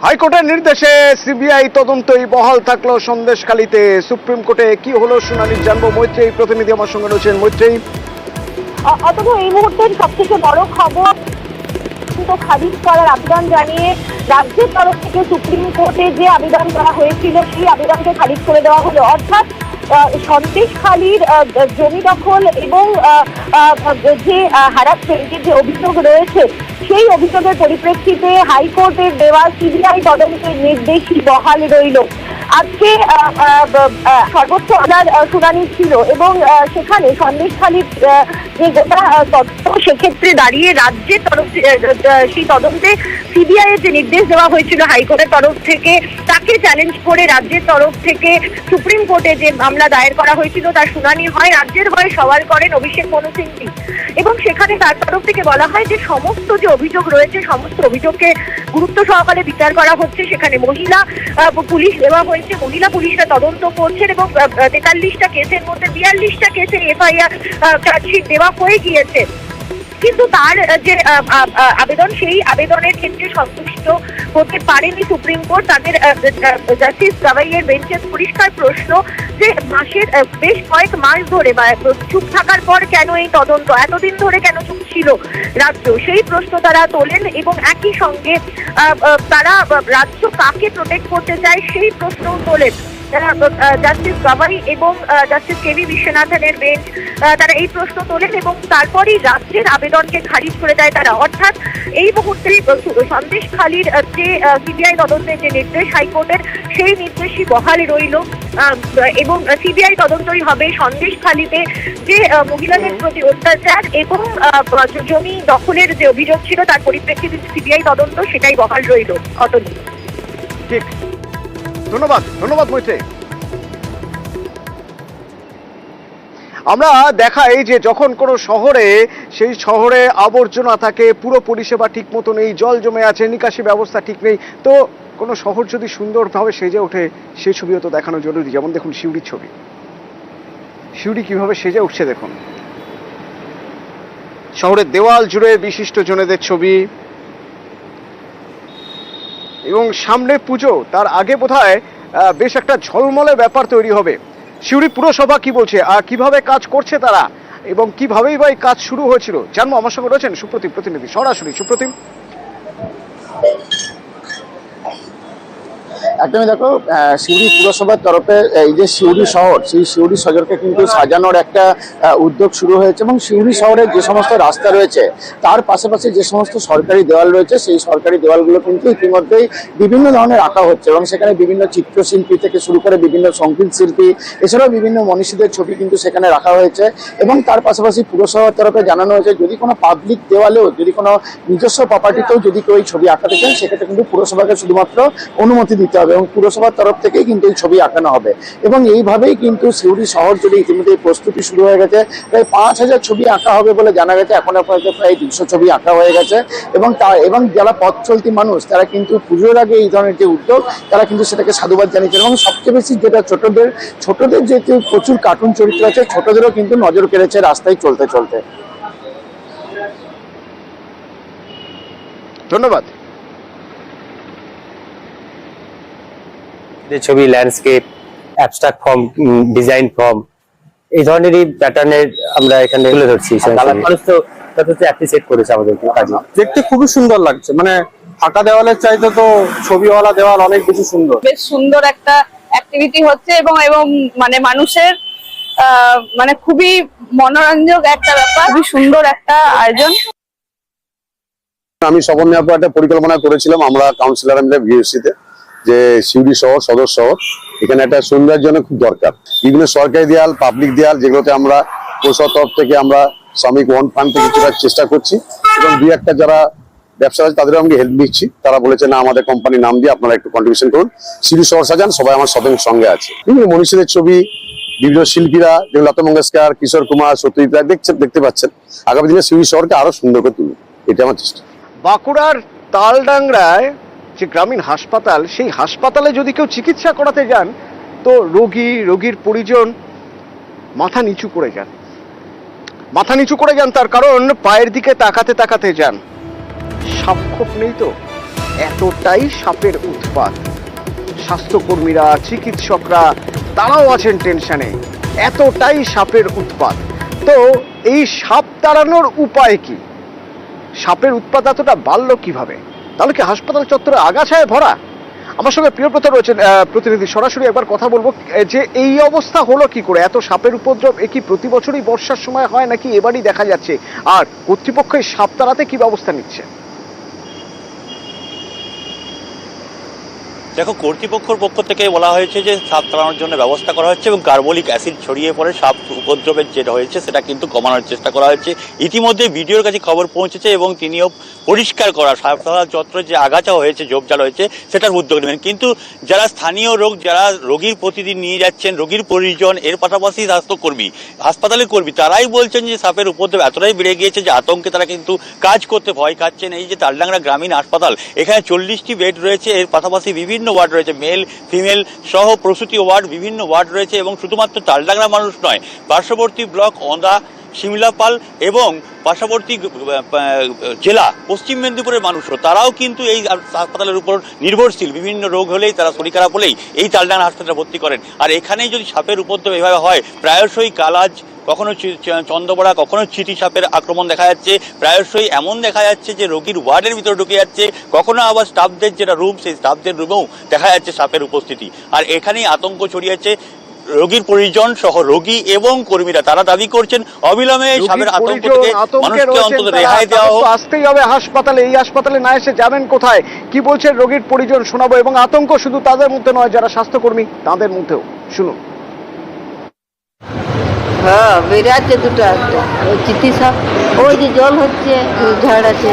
হাইকোর্টের নির্দেশে সিবিআই তদন্তই বহাল থাকলো সন্দেশখালীতে। সুপ্রিম কোর্টে কি হলো শুনানি জানবো। মৈত্রেয়ী প্রতিনিধি আমার সঙ্গে রয়েছেন। মৈত্রেয়ী, অথবা এই মুহূর্তের সবথেকে বড় খবর খারিজ করার আবেদন জানিয়ে রাজ্যের তরফ থেকে সুপ্রিম কোর্টে যে আবেদন করা হয়েছিল সেই আবেদনকে খারিজ করে দেওয়া হলো। অর্থাৎ সন্দেশখালীর জমি দখল এবং যে হ্যারাসমেন্টের যে অভিযোগ রয়েছে সেই অভিযোগের পরিপ্রেক্ষিতে হাইকোর্টের দেওয়া সিবিআই তদন্তের নির্দেশই বহাল রইল। আজকে সর্বোচ্চ আদালত শুনানি ছিল এবং সেখানে সন্দেশখালীর যে গোটা তদন্ত সেক্ষেত্রে দাঁড়িয়ে রাজ্যের তরফ সেই তদন্তে সিবিআই এর যে নির্দেশ দেওয়া হয়েছিল হাইকোর্টের তরফ থেকে তাকে চ্যালেঞ্জ করে রাজ্যের তরফ থেকে সুপ্রিম কোর্টে যে মামলা দায়ের করা হয়েছিল তার শুনানি হয়। রাজ্যের হয়ে সওয়াল করেন অভিষেক মনু সিংভি এবং সেখানে তার তরফ থেকে বলা হয় যে সমস্ত যে অভিযোগ রয়েছে সমস্ত অভিযোগকে গুরুত্ব সহকারে বিচার করা হচ্ছে। সেখানে মহিলা পুলিশ দেওয়া হয়েছে, মহিলা পুলিশরা তদন্ত করছেন এবং 43টা কেসের মধ্যে 42টা কেসের এফআইআর চার্জশিট দেওয়া হয়ে গিয়েছে। কিন্তু তার যে আবেদন সেই আবেদনের ক্ষেত্রে সন্তুষ্ট হতে পারেনি সুপ্রিম কোর্ট। তাদের জাস্টিস গাভাইয়ের বেঞ্চের পরিষ্কার প্রশ্ন যে মাসের বেশ কয়েক মাস ধরে বা চুপ থাকার পর কেন এই তদন্ত, এতদিন ধরে কেন চুপ ছিল রাজ্য, সেই প্রশ্ন তারা তোলেন এবং একই সঙ্গে তারা রাজ্য কাকে প্রোটেক্ট করতে চায় সেই প্রশ্ন তোলেন। জাস্টিস গাভাই এবং জাস্টিস কেভি বিশ্বনাথনের বেঞ্চ তারা এই প্রশ্ন তোলেন এবং তারপরেই রাজ্যের আবেদনকে খারিজ করে দেয় তারা। অর্থাৎ এই মুহূর্তে সন্দেশখালীর যে সিবিআই তদন্তের যে নির্দেশ হাইকোর্টের সেই নির্দেশই বহাল রইল এবং সিবিআই তদন্তই হবে সন্দেশখালীতে যে মহিলাদের প্রতি অত্যাচার এবং জমি দখলের যে অভিযোগ ছিল তার পরিপ্রেক্ষিতে সিবিআই তদন্ত সেটাই বহাল রইল। অতএব ঠিক, ধন্যবাদ মৈত্রেয়ী। আমরা দেখাই যে যখন কোনো শহরে সেই শহরে আবর্জনা থাকে, পুরো পরিষেবা ঠিক মতো নেই, জল জমে আছে, নিকাশি ব্যবস্থা ঠিক নেই, তো কোনো শহর যদি সুন্দরভাবে সেজে ওঠে সেই ছবিও তো দেখানো জরুরি। যেমন দেখুন সিউড়ির ছবি, সিউড়ি কিভাবে সেজে উঠছে দেখুন। শহরের দেওয়াল জুড়ে বিশিষ্ট জনেদের ছবি এবং সামনে পুজো, তার আগে বোধহয় বেশ একটা ঝলমলে ব্যাপার তৈরি হবে। সিউড়ি পুরসভা কি বলছে আর কিভাবে কাজ করছে তারা এবং কিভাবেই বা এই কাজ শুরু হয়েছিল জানবো। আমার সঙ্গে রয়েছেন সুপ্রতিম প্রতিনিধি, সরাসরি। সুপ্রতিম, একদমই দেখো, সিউড়ি পুরসভার তরফে এই যে সিউড়ি শহর, সেই সিউড়ি শহরকে কিন্তু সাজানোর একটা উদ্যোগ শুরু হয়েছে এবং সিউড়ি শহরের যে সমস্ত রাস্তা রয়েছে তার পাশাপাশি যে সমস্ত সরকারি দেওয়াল রয়েছে সেই সরকারি দেওয়ালগুলো কিন্তু ইতিমধ্যেই বিভিন্ন ধরনের আঁকা হচ্ছে এবং সেখানে বিভিন্ন চিত্রশিল্পী থেকে শুরু করে বিভিন্ন সঙ্গীত শিল্পী এছাড়াও বিভিন্ন মনীষীদের ছবি কিন্তু সেখানে রাখা হয়েছে এবং তার পাশাপাশি পুরসভার তরফে জানানো হয়েছে যদি কোনো পাবলিক দেওয়ালেও, যদি কোনো নিজস্ব প্রপার্টিতেও যদি কেউ এই ছবি আঁকাতে চান সেক্ষেত্রে কিন্তু পুরসভাকে শুধুমাত্র অনুমতি দিতে হবে এবং পুরসভার তরফ থেকেই কিন্তু এই ছবি আঁকানো হবে এবং এইভাবেই কিন্তু সিউড়ি শহর জুড়ে ইতিমধ্যে প্রস্তুতি শুরু হয়ে গেছে। প্রায় 5000 ছবি আঁকা হবে বলে জানা গেছে, এখন আপাতত প্রায় 200 ছবি আঁকা হয়ে গেছে এবং যারা পথ চলতি মানুষ তারা কিন্তু পুজোর আগে এই ধরনের যে উদ্যোগ তারা কিন্তু সেটাকে সাধুবাদ জানিয়েছেন এবং সবচেয়ে বেশি যেটা ছোটদের যেহেতু প্রচুর কার্টুন চরিত্র আছে, ছোটদেরও কিন্তু নজর কেড়েছে রাস্তায় চলতে চলতে। ধন্যবাদ। যে ছবি, landscape, abstract form, design form, এই ধরনেরই প্যাটার্নের আমরা এখানে তুলে ধরছি। মানুষ তো অ্যাপ্রিসিয়েট করেছে আমাদেরকে কাজে। দেখতে খুবই সুন্দর লাগছে, মানে ফাঁকা দেওয়ালের চাইতে তো ছবিওয়ালা দেওয়াল অনেক বেশি সুন্দর। বেশ সুন্দর একটা অ্যাক্টিভিটি হচ্ছে এবং মানে মানুষের মানে খুবই মনোরঞ্জক একটা ব্যাপার, খুবই সুন্দর একটা আয়োজন। আমি স্বপন নেওয়ার পর একটা পরিকল্পনা করেছিলাম আমরা কাউন্সিলর মিলে ভিএসসিতে, যে সিউড়ি শহর সদর শহর এখানে একটা সৌন্দর্যের খুব দরকার। বিভিন্ন সরকারি দেয়াল, পাবলিক দেয়াল যেগুলোতে আমরা পৌরসভার তরফ থেকে আমরা শ্রমিক ওয়ান ফান্ড থেকে কিছুটা চেষ্টা করছি এবং দুই একটা যারা ব্যবসা আছে তাদেরও আমি হেল্প নিচ্ছি। তারা বলেছে না আমাদের কোম্পানির নাম দিয়ে আপনারা একটু কন্ট্রিবিউশন করুন, সিউড়ি শহর সাজান। সবাই আমার সঙ্গে আছে। বিভিন্ন মনীষীদের ছবি, বিভিন্ন শিল্পীরা যেগুলো লতা মঙ্গেশকর, কিশোর কুমার, সত্যজিৎ রায় দেখতে পাচ্ছেন। আগামী দিনে সিউড়ি শহরকে আরো সুন্দর করে তুলুন, এটা আমার চেষ্টা। বাঁকুড়ার তালডাংরায় যে গ্রামীণ হাসপাতাল, সেই হাসপাতালে যদি কেউ চিকিৎসা করাতে যান তো রোগীর পরিজন মাথা নিচু করে যান। তার কারণ পায়ের দিকে তাকাতে যান। সাক্ষোপ নেই তো এতটাই সাপের উৎপাত, স্বাস্থ্যকর্মীরা, চিকিৎসকরা তারাও আছেন টেনশনে, এতটাই সাপের উৎপাত। তো এই সাপ তাড়ানোর উপায় কি? সাপের উৎপাত এতটা বাড়লো কিভাবে? তাহলে কি হাসপাতাল চত্বরে আগাছায় ভরা? আমার সঙ্গে প্রিয়ব্রত রয়েছেন প্রতিনিধি, সরাসরি একবার কথা বলবো যে এই অবস্থা হলো কি করে? এত সাপের উপদ্রব এ কি প্রতি বছরই বর্ষার সময় হয় নাকি এবারই দেখা যাচ্ছে? আর কর্তৃপক্ষ এই সাপ তাড়াতে কি ব্যবস্থা নিচ্ছে? দেখো, কর্তৃপক্ষের পক্ষ থেকে বলা হয়েছে যে সাপ তাড়ানোর জন্য ব্যবস্থা করা হচ্ছে এবং কার্বলিক অ্যাসিড ছড়িয়ে পড়ে সাপ উপদ্রবের যেটা হয়েছে সেটা কিন্তু কমানোর চেষ্টা করা হচ্ছে। ইতিমধ্যে ভিডিওর কাছে খবর পৌঁছেছে এবং তিনিও পরিষ্কার করা হাসপাতাল চত্বরে যে আগাছা হয়েছে, ঝোপঝাড় হয়েছে সেটার উদ্যোগ নেবেন। কিন্তু যারা স্থানীয় যারা রোগীর প্রতিদিন নিয়ে যাচ্ছেন, রোগীর পরিজন, এর পাশাপাশি স্বাস্থ্যকর্মী, হাসপাতালের কর্মী, তারাই বলছেন যে সাপের উপদ্রব এতটাই বেড়ে গিয়েছে যে আতঙ্কে তারা কিন্তু কাজ করতে ভয় খাচ্ছেন। এই যে তালডাংরা গ্রামীণ হাসপাতাল, এখানে 40টি বেড রয়েছে, এর পাশাপাশি বিভিন্ন ওয়ার্ড রয়েছে, মেল ফিমেল সহ প্রসূতি ওয়ার্ড, বিভিন্ন ওয়ার্ড রয়েছে এবং শুধুমাত্র তালডাংরা মানুষ নয়, পার্শ্ববর্তী ব্লক ওন্দা, শিমলাপাল এবং পার্শ্ববর্তী জেলা পশ্চিম মেদিনীপুরের মানুষও তারাও কিন্তু এই হাসপাতালের উপর নির্ভরশীল। বিভিন্ন রোগ হলেই তারা শরীর খারাপ হলেই এই তালডাংরা হাসপাতালে ভর্তি করেন। আর এখানেই যদি সাপের উপদ্রব এভাবে হয়, প্রায়শই কালাজ, কখনো চন্দ্রবড়া, কখনো চিটি সাপের আক্রমণ দেখা যাচ্ছে। প্রায়শই এমন দেখা যাচ্ছে যে রোগীর ওয়ার্ডের ভিতরে ঢুকে যাচ্ছে, কখনো আবার স্টাফদের যেটা রুম, সেই স্টাফদের রুমেও দেখা যাচ্ছে সাপের উপস্থিতি। আর এখানেই আতঙ্ক ছড়িয়েছে রোগীর পরিজন সহ রোগী এবং কর্মীরা। তারা দাবি করছেন অবিলম্বে সাপের আতঙ্ক থেকে মানুষকে অন্তত রেহাই দেওয়া হোক। আসতেই হবে হাসপাতালে, এই হাসপাতালে না এসে যাবেন কোথায়? কি বলছেন রোগীর পরিজন শোনাবো, এবং আতঙ্ক শুধু তাদের মধ্যে নয়, যারা স্বাস্থ্যকর্মী তাদের মধ্যেও শুনুন। হ্যাঁ, বেরিয়েছে দুটো, একটা ওই চিঠি সাপ, ওই যে জল হচ্ছে, ঝাড় আছে।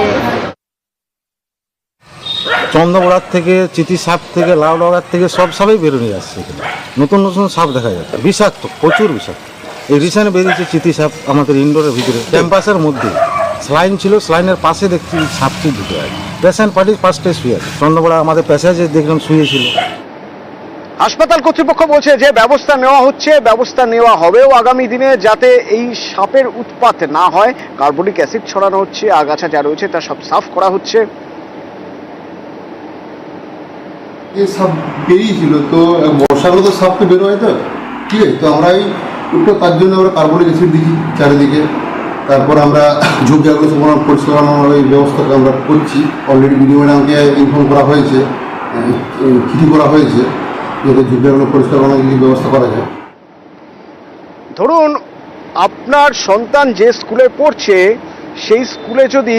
চন্দ্রবড়ার থেকে, চিঠি সাপ থেকে, লাউ ডগার থেকে সব সাপই বেরোয় আসছে। এখানে নতুন নতুন সাপ দেখা যাচ্ছে, বিষাক্ত, প্রচুর বিষাক্ত। এই রিসেন্ট বেরিয়েছে চিঠি সাপ আমাদের ইনডোরের ভিতরে, ক্যাম্পাসের মধ্যে স্লাইন ছিল, স্লাইনের পাশে দেখছি সাপটি ঢুকে আছে। পেশেন্ট পার্টি ফার্স্টে শুয়ে আছে, চন্দ্রবড়া আমাদের প্যাসেজে দেখলাম শুয়েছিল। হাসপাতাল কর্তৃপক্ষ বলছে যে ব্যবস্থা নেওয়া হচ্ছে, ব্যবস্থা নেওয়া হবেও আগামী দিনে, যাতে এই সাপের উৎপাত না হয়। কার্বলিক অ্যাসিড ছড়ানো হচ্ছে, আগাছা যা রয়েছে তা সব সাফ করা হচ্ছে। সাপ বেরিয়েছিল, তো বর্ষাকালে তো সাপ তো বেরো হয়, তো ঠিক আছে। তো আমরা এই একটু তার জন্য আমরা কার্বলিক অ্যাসিড দিচ্ছি চারিদিকে। তারপর আমরা ঝোপ জায়গাগুলো সব পরিষ্কার করানোর এই ব্যবস্থাটা আমরা করছি। অলরেডি বিডিও ম্যাডামকে ইনফর্ম করা হয়েছে, চিঠি করা হয়েছে, যাতে ঝোপ জায়গাগুলো পরিষ্কার করানোর ব্যবস্থা করা যায়। ধরুন আপনার সন্তান যে স্কুলে পড়ছে, সেই স্কুলে যদি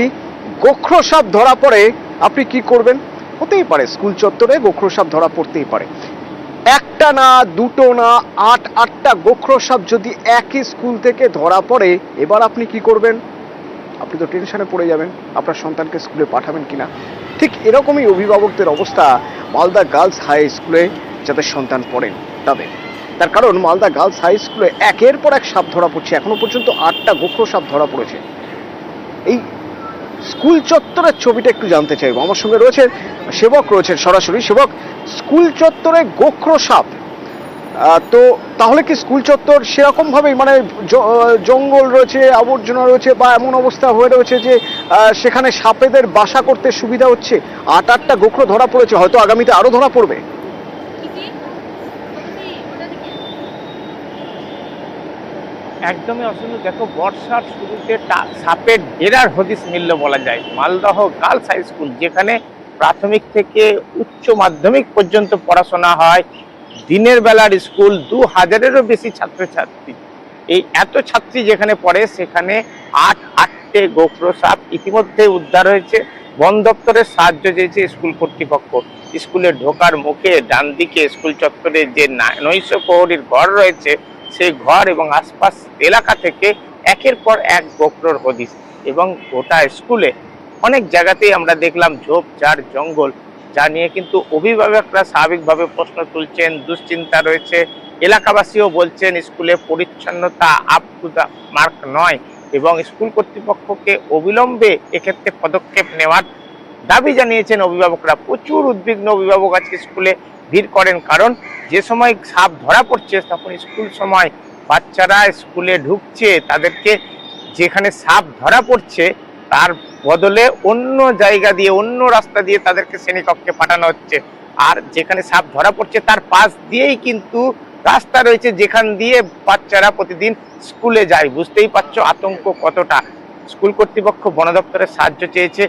গোখরো সাপ ধরা পড়ে, আপনি কি করবেন? হতেই পারে স্কুল চত্বরে গোখরো সাপ ধরা পড়তেই পারে। একটা না, দুটো না, 8-8টা গোখরো সাপ যদি একই স্কুল থেকে ধরা পড়ে, এবার আপনি কি করবেন? আপনি তো টেনশনে পড়ে যাবেন, আপনার সন্তানকে স্কুলে পাঠাবেন কিনা। ঠিক এরকমই অভিভাবকদের অবস্থা মালদা গার্লস হাই স্কুলে যাদের সন্তান পড়েন তাদের। তার কারণ মালদা গার্লস হাই স্কুলে একের পর এক সাপ ধরা পড়ছে, এখনো পর্যন্ত 8টা গোখরো সাপ ধরা পড়েছে। এই স্কুল চত্বরের ছবিটা একটু জানতে চাইবো। আমার সঙ্গে রয়েছে সেবক, রয়েছেন সরাসরি। সেবক, স্কুল চত্বরে গোখরো সাপ, তো তাহলে কি স্কুল চত্বর সেরকম ভাবেই, মানে জঙ্গল রয়েছে, আবর্জনা রয়েছে, বা এমন অবস্থা হয়ে রয়েছে যে সেখানে সাপেদের বাসা করতে সুবিধা হচ্ছে? 8-8টা গোখরো ধরা পড়েছে, হয়তো আগামীতে আরো ধরা পড়বে। একদমই অসুন্দর। দেখো, বর্ষার শুরুতে সাপের ডেরার হদিস মিলল বলা যায়। মালদহ গার্লস হাই স্কুল, যেখানে প্রাথমিক থেকে উচ্চ মাধ্যমিক পর্যন্ত পড়াশোনা হয়, দিনের বেলার স্কুল, 2000-এরও বেশি ছাত্রছাত্রী, এই এত ছাত্রী যেখানে পড়ে, সেখানে 8-8টে গোখরো সাপ ইতিমধ্যে উদ্ধার হয়েছে। বন দপ্তরের সাহায্য চেয়েছে স্কুল কর্তৃপক্ষ। স্কুলে ঢোকার মুখে ডান দিকে স্কুল চত্বরে যে নৈশ প্রহরীর ঘর রয়েছে, সেই ঘর এবং আশপাশ এলাকা থেকে একের পর এক গোখরোর হদিস। এবং গোটা স্কুলে অনেক জায়গাতেই আমরা দেখলাম ঝোপঝাড়, জঙ্গল, যা নিয়ে কিন্তু অভিভাবকরা স্বাভাবিকভাবে প্রশ্ন তুলছেন, দুশ্চিন্তা রয়েছে। এলাকাবাসীও বলছেন স্কুলে পরিচ্ছন্নতা আপ টু দ্য মার্ক নয়, এবং স্কুল কর্তৃপক্ষকে অবিলম্বে এক্ষেত্রে পদক্ষেপ নেওয়ার দাবি জানিয়েছেন অভিভাবকরা। প্রচুর উদ্বিগ্ন অভিভাবক আজকে স্কুলে ভিড় করেন, কারণ যে সময় সাপ ধরা পড়ছে তখন স্কুল সময়, বাচ্চারা স্কুলে ঢুকছে, তাদেরকে যেখানে সাপ ধরা পড়ছে তার বদলে অন্য জায়গা দিয়ে, অন্য রাস্তা দিয়ে তাদেরকে শ্রেণীকক্ষে পাঠানো হচ্ছে। আর যেখানে সাপ ধরা পড়ছে তার পাশ দিয়েই কিন্তু রাস্তা রয়েছে, যেখান দিয়ে বাচ্চারা প্রতিদিন স্কুলে যায়। বুঝতেই পারছো আতঙ্ক কতটা। স্কুল কর্তৃপক্ষ বন দপ্তরের সাহায্য চেয়েছে।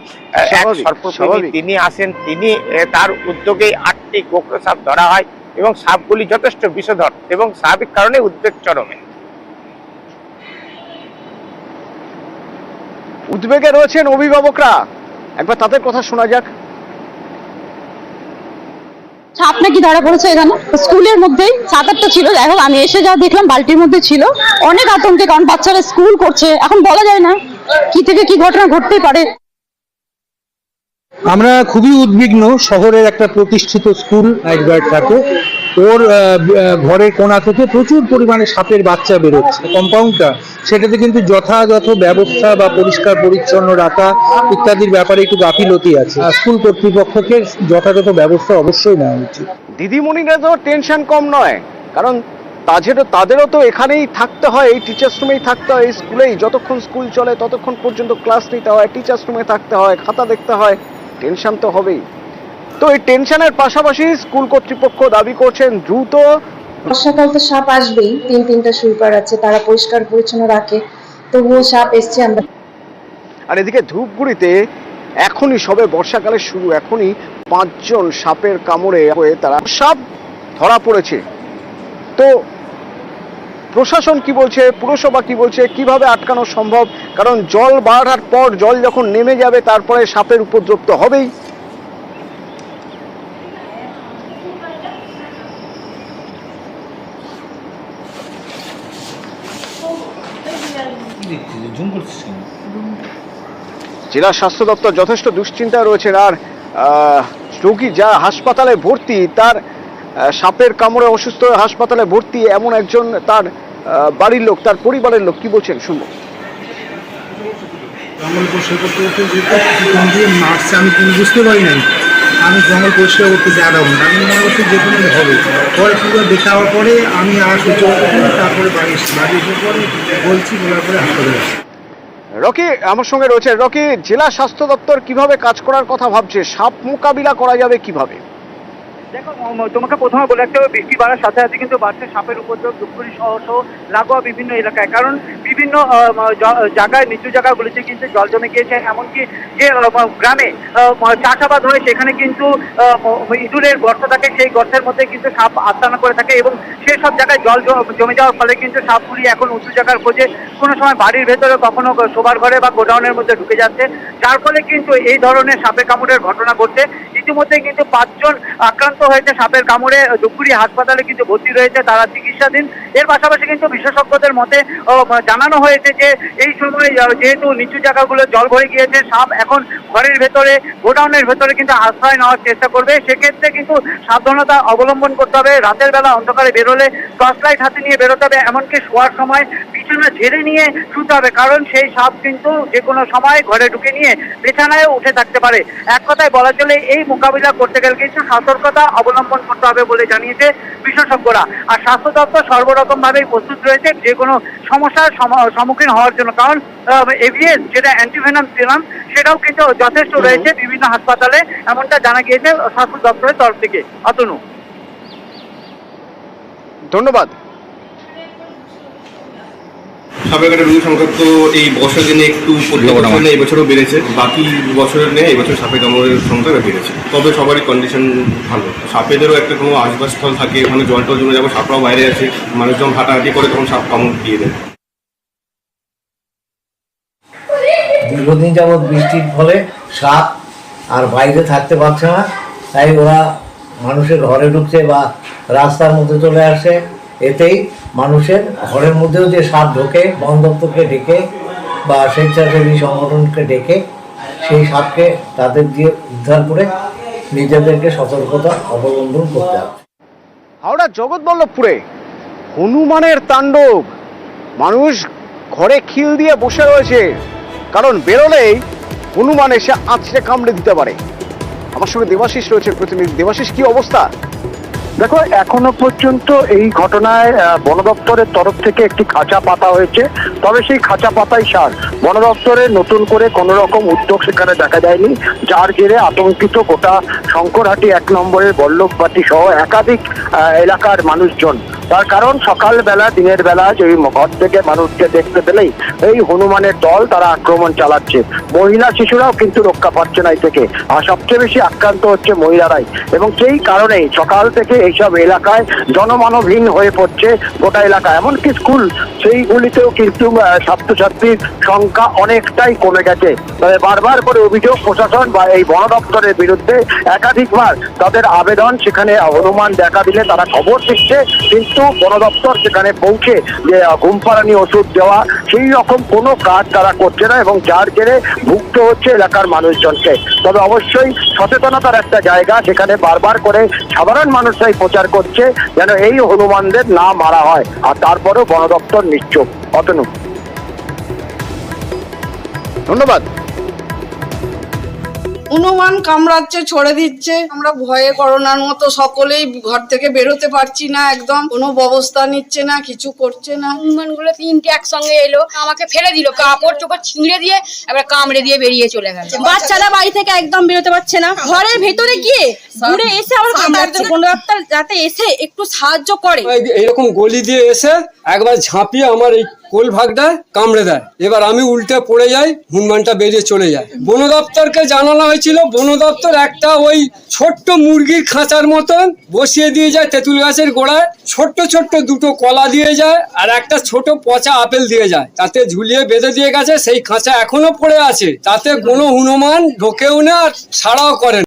এক সর্পপ্রেমী তিনি আসেন, তিনি তার উদ্যোগেই 8টি গোখরো সাপ ধরা হয় এবং সাপগুলি যথেষ্ট বিষধর এবং স্বাভাবিক কারণে উদ্বেগ চরমে। উদ্বেগে রয়েছেন অভিভাবকরা, একবার তাদের কথা শোনা যাক। সাপ নাকি ধরা পড়েছে এখানে স্কুলের মধ্যেই, 7-8টা ছিল। যাই হোক, আমি এসে যা দেখলাম বালতির মধ্যে ছিল। অনেক আতঙ্কে, কারণ বাচ্চারা স্কুল করছে, এখন বলা যায় না কি থেকে কি ঘটনা ঘটতেই পারে। আমরা খুবই উদ্বিগ্ন। শহরের একটা প্রতিষ্ঠিত স্কুল নাইট গার্ড থাকে, ওর ঘরের কোণা থেকে প্রচুর পরিমাণে সাপের বাচ্চা বেরোচ্ছে। কম্পাউন্ডটা সেটাতে কিন্তু যথাযথ ব্যবস্থা বা পরিষ্কার পরিচ্ছন্ন রাখা ইত্যাদির ব্যাপারে একটু গাফিলতি আছে। স্কুল কর্তৃপক্ষকে যথাযথ ব্যবস্থা অবশ্যই নেওয়া উচিত। দিদিমণিরা তো টেনশন কম নয়, কারণ তাদেরও তো এখানেই থাকতে হয়, এই টিচার্স রুমেই থাকতে হয়, এই স্কুলেই যতক্ষণ স্কুল চলে ততক্ষণ পর্যন্ত ক্লাস নিতে হয়, টিচার্স রুমে থাকতে হয়, খাতা দেখতে হয়, টেনশন তো হবেই। তো এই টেনশনের পাশাপাশি স্কুল কর্তৃপক্ষ দাবি করছেন দ্রুত, বর্ষাকাল তো সাপ আসবেই, 3-3টা সুইপার আছে, তারা পরিষ্কার পরিচ্ছন্ন রাখে, তবুও সাপ এসছে। আমরা আর এদিকে ধূপগুড়িতে এখনই সবে বর্ষাকালের শুরু, এখনই 5 জন সাপের কামড়ে হয়ে তারা সাপ ধরা পড়েছে। তো প্রশাসন কি বলছে, পুরসভা কি বলছে, কিভাবে আটকানো সম্ভব? কারণ জল বাড়ার পর, জল যখন নেমে যাবে তারপরে সাপের উপদ্রব তো হবেই। জেলা স্বাস্থ্য দপ্তর যথেষ্ট দুশ্চিন্তায় রয়েছেন। আর রোগী যা হাসপাতালে ভর্তি, তার সাপের কামড়ে অসুস্থ হয়ে হাসপাতালে ভর্তি এমন একজন, তার বাড়ির লোক, তার পরিবারের লোক কি বলছেন শুনবো। জঙ্গল পরিষ্কার করতে মারছে, আমি বুঝতে পারি নাই। আমি জঙ্গল পরিষ্কার করতে যাওয়া আমি মনে করছি যে কোনো হবে। পরে পুরো দেখা হওয়ার পরে আমি আর সহ্য করতে, তারপরে বাড়ি এসে পরে বলছি, বলার পরে হাসপাতালে আসি। রকি আমার সঙ্গে রয়েছে। রকি, জেলা স্বাস্থ্য দপ্তর কিভাবে কাজ করার কথা ভাবছে? সাপ মোকাবিলা করা যাবে কিভাবে? দেখো, তোমাকে প্রথমে বলে রাখতে হবে, বৃষ্টি বাড়ার সাথে সাথে কিন্তু বাড়ছে সাপের উপদ্রব ধূপগুড়ি শহর সহ লাগোয়া বিভিন্ন এলাকায়। কারণ বিভিন্ন জায়গায়, নিচু জায়গাগুলিতে কিন্তু জল জমে গিয়েছে। এমনকি যে গ্রামে চাষাবাদ হয় সেখানে কিন্তু ইঁদুরের গর্ত থাকে, সেই গর্তের মধ্যে কিন্তু সাপ আস্তানা করে থাকে এবং সেই সব জায়গায় জল জমে যাওয়ার ফলে কিন্তু সাপগুলি এখন উঁচু জায়গার খোঁজে কোনো সময় বাড়ির ভেতরে, কখনো শোবার ঘরে বা গোডাউনের মধ্যে ঢুকে যাচ্ছে, যার ফলে কিন্তু এই ধরনের সাপে কামড়ের ঘটনা ঘটছে। ইতিমধ্যে কিন্তু 5 জন আক্রান্ত হয়েছে সাপের কামড়ে, ধূপগুড়ি হাসপাতালে কিন্তু ভর্তি রয়েছে, তারা চিকিৎসাধীন। এর পাশাপাশি কিন্তু বিশেষজ্ঞদের মতে জানানো হয়েছে যে এই সময় যেহেতু নিচু জায়গাগুলো জল ভরে গিয়েছে, সাপ এখন ঘরের ভেতরে, গোডাউনের ভেতরে কিন্তু আশ্রয় নেওয়ার চেষ্টা করবে। সেক্ষেত্রে কিন্তু সাবধানতা অবলম্বন করতে হবে। রাতের বেলা অন্ধকারে বেরোলে টর্চ লাইট হাতে নিয়ে বেরোতে হবে, এমনকি শোয়ার সময় বিছানা ঝেড়ে নিয়ে শুতে হবে, কারণ সেই সাপ কিন্তু যে কোনো সময় ঘরে ঢুকে নিয়ে বিছানায় উঠে থাকতে পারে। এক কথায় বলা চলে, এই মোকাবিলা করতে গেলে কিছু সতর্কতা অবলম্বন করতে হবে বলে জানিয়েছে বিশেষজ্ঞরা। আর স্বাস্থ্য দপ্তর সর্বরকম ভাবেই প্রস্তুত রয়েছে যে কোনো সমস্যার সম্মুখীন হওয়ার জন্য, কারণ এভিএস যেটা অ্যান্টিভেনাম সিরাম সেটাও কিন্তু যথেষ্ট রয়েছে বিভিন্ন হাসপাতালে, এমনটা জানা গিয়েছে স্বাস্থ্য দপ্তরের তরফ থেকে। অতনু, ধন্যবাদ। সাপের কাটা রোগীর সংখ্যা তো এই বছরের জন্য একটু পরিবর্তন, এই বছরও বেড়েছে, বাকি বছরের নেই এই বছর সাপের কামড়ের সংখ্যা বেড়েছে। তবে সবারই কন্ডিশন ভালো। সাপেদেরও একটা কোনো আশবাসস্থল থাকে, ওখানে জল টল জমে যাবো, সাপরাও বাইরে আছে, মানুষ যখন হাঁটাহাঁটি করে তখন সাপ কামড় দিয়ে দেয়। দীর্ঘদিন যাবৎ বৃষ্টির ফলে সাপ আর বাইরে থাকতে পারছে না, তাই ওরা মানুষের ঘরে ঢুকছে বা রাস্তার মধ্যে চলে আসে। এতেই মানুষের ঘরের মধ্যেও যে সাপ ঢোকে, বন দপ্তরকে ডেকে বা স্বেচ্ছাসেবী সংগঠনকে ডেকে সেই সাপকে তাদের দিয়ে উদ্ধার করে নিজেদেরকে সতর্কতা অবলম্বন করতে হবে। হাওড়া জগৎবল্লভপুরে হনুমানের তাণ্ডব, মানুষ ঘরে খিল দিয়ে বসে রয়েছে, কারণ বেরোলেই হনুমান এসে আছড়ে কামড়ে দিতে পারে। আমার সঙ্গে দেবাশিস রয়েছে, প্রতিনিধি। দেবাশিস, কি অবস্থা? দেখো, এখনো পর্যন্ত এই ঘটনায় বন দপ্তরের তরফ থেকে একটি খাঁচা পাতা হয়েছে, তবে সেই খাঁচা পাতাই সার। বন দপ্তরে নতুন করে কোনো রকম উদ্যোগ সেখানে দেখা যায়নি, যার জেরে আতঙ্কিত গোটা শঙ্করহাটি 1 নম্বরের বল্লভবাটি সহ একাধিক এলাকার মানুষজন। তার কারণ সকালবেলা দিনের বেলা যে ঘর থেকে মানুষকে দেখতে পেলেই এই হনুমানের দল তারা আক্রমণ চালাচ্ছে। মহিলা শিশুরাও কিন্তু রক্ষা পাচ্ছে না এই থেকে, আর সবচেয়ে বেশি আক্রান্ত হচ্ছে মহিলারাই। এবং সেই কারণেই সকাল থেকে এইসব এলাকায় জনমানবহীন হয়ে পড়ছে গোটা এলাকা, এমনকি স্কুল সেইগুলিতেও কিন্তু ছাত্রছাত্রীর সংখ্যা অনেকটাই কমে গেছে। তবে বারবার করে অভিযোগ প্রশাসন বা এই বন দপ্তরের বিরুদ্ধে, একাধিকবার তাদের আবেদন, সেখানে হনুমান দেখা দিলে তারা খবর দিচ্ছে, কিন্তু বন দপ্তর সেখানে পৌঁছে যে ঘুম পাড়ানি ওষুধ দেওয়া সেই রকম কোনো কাজ তারা করছে না, এবং যার জেরে ভুগতে হচ্ছে এলাকার মানুষজনকে। তবে অবশ্যই সচেতনতার একটা জায়গা, সেখানে বারবার করে সাধারণ মানুষরাই প্রচার করছে যেন এই হনুমানদের না মারা হয়, আর তারপরেও বন দপ্তর নিশ্চুপ। অতনু, ধন্যবাদ। হনুমান কামড়াচ্ছে, ছড়ে দিচ্ছে, আমরা ভয়ে করোনার মতো সকলেই ঘর থেকে বেরোতে পারছি না, একদম কোনো ব্যবস্থা নিচ্ছে না, কিছু করছে না। হনুমান গুলো 3টে একসঙ্গে এলো, আমাকে ফেলে দিল, কাপড় চোপড় ছিঁড়ে দিয়ে এবার কামড়ে দিয়ে বেরিয়ে চলে গেল। বাচ্চারা বাড়ি থেকে একদম বেরোতে পারছে না, ঘরের ভেতরে গিয়ে ঘুরে এসে আবার কামড়াচ্ছে। বন দপ্তর যাতে এসে একটু সাহায্য করে। এইরকম গলি দিয়ে এসে একবার ঝাঁপিয়ে আমার এই কোল ভাগটা কামড়ে দেয়, এবার আমি উল্টে পড়ে যাই, হনুমানটা বেরিয়ে চলে যায়। বন দপ্তরকে জানানো হয়েছিল, বন দপ্তর একটা ওই ছোট্ট মুরগির খাঁচার মতন বসিয়ে দিয়ে যায় তেঁতুল গাছের গোড়ায়, ছোট্ট ছোট্ট 2টো কলা দিয়ে যায় আর একটা ছোট পচা আপেল দিয়ে যায়, তাতে ঝুলিয়ে বেঁধে দিয়ে গেছে। সেই খাঁচা এখনো পড়ে আছে, তাতে কোনো হনুমান ঢোকেও না আর ছাড়াও করে না।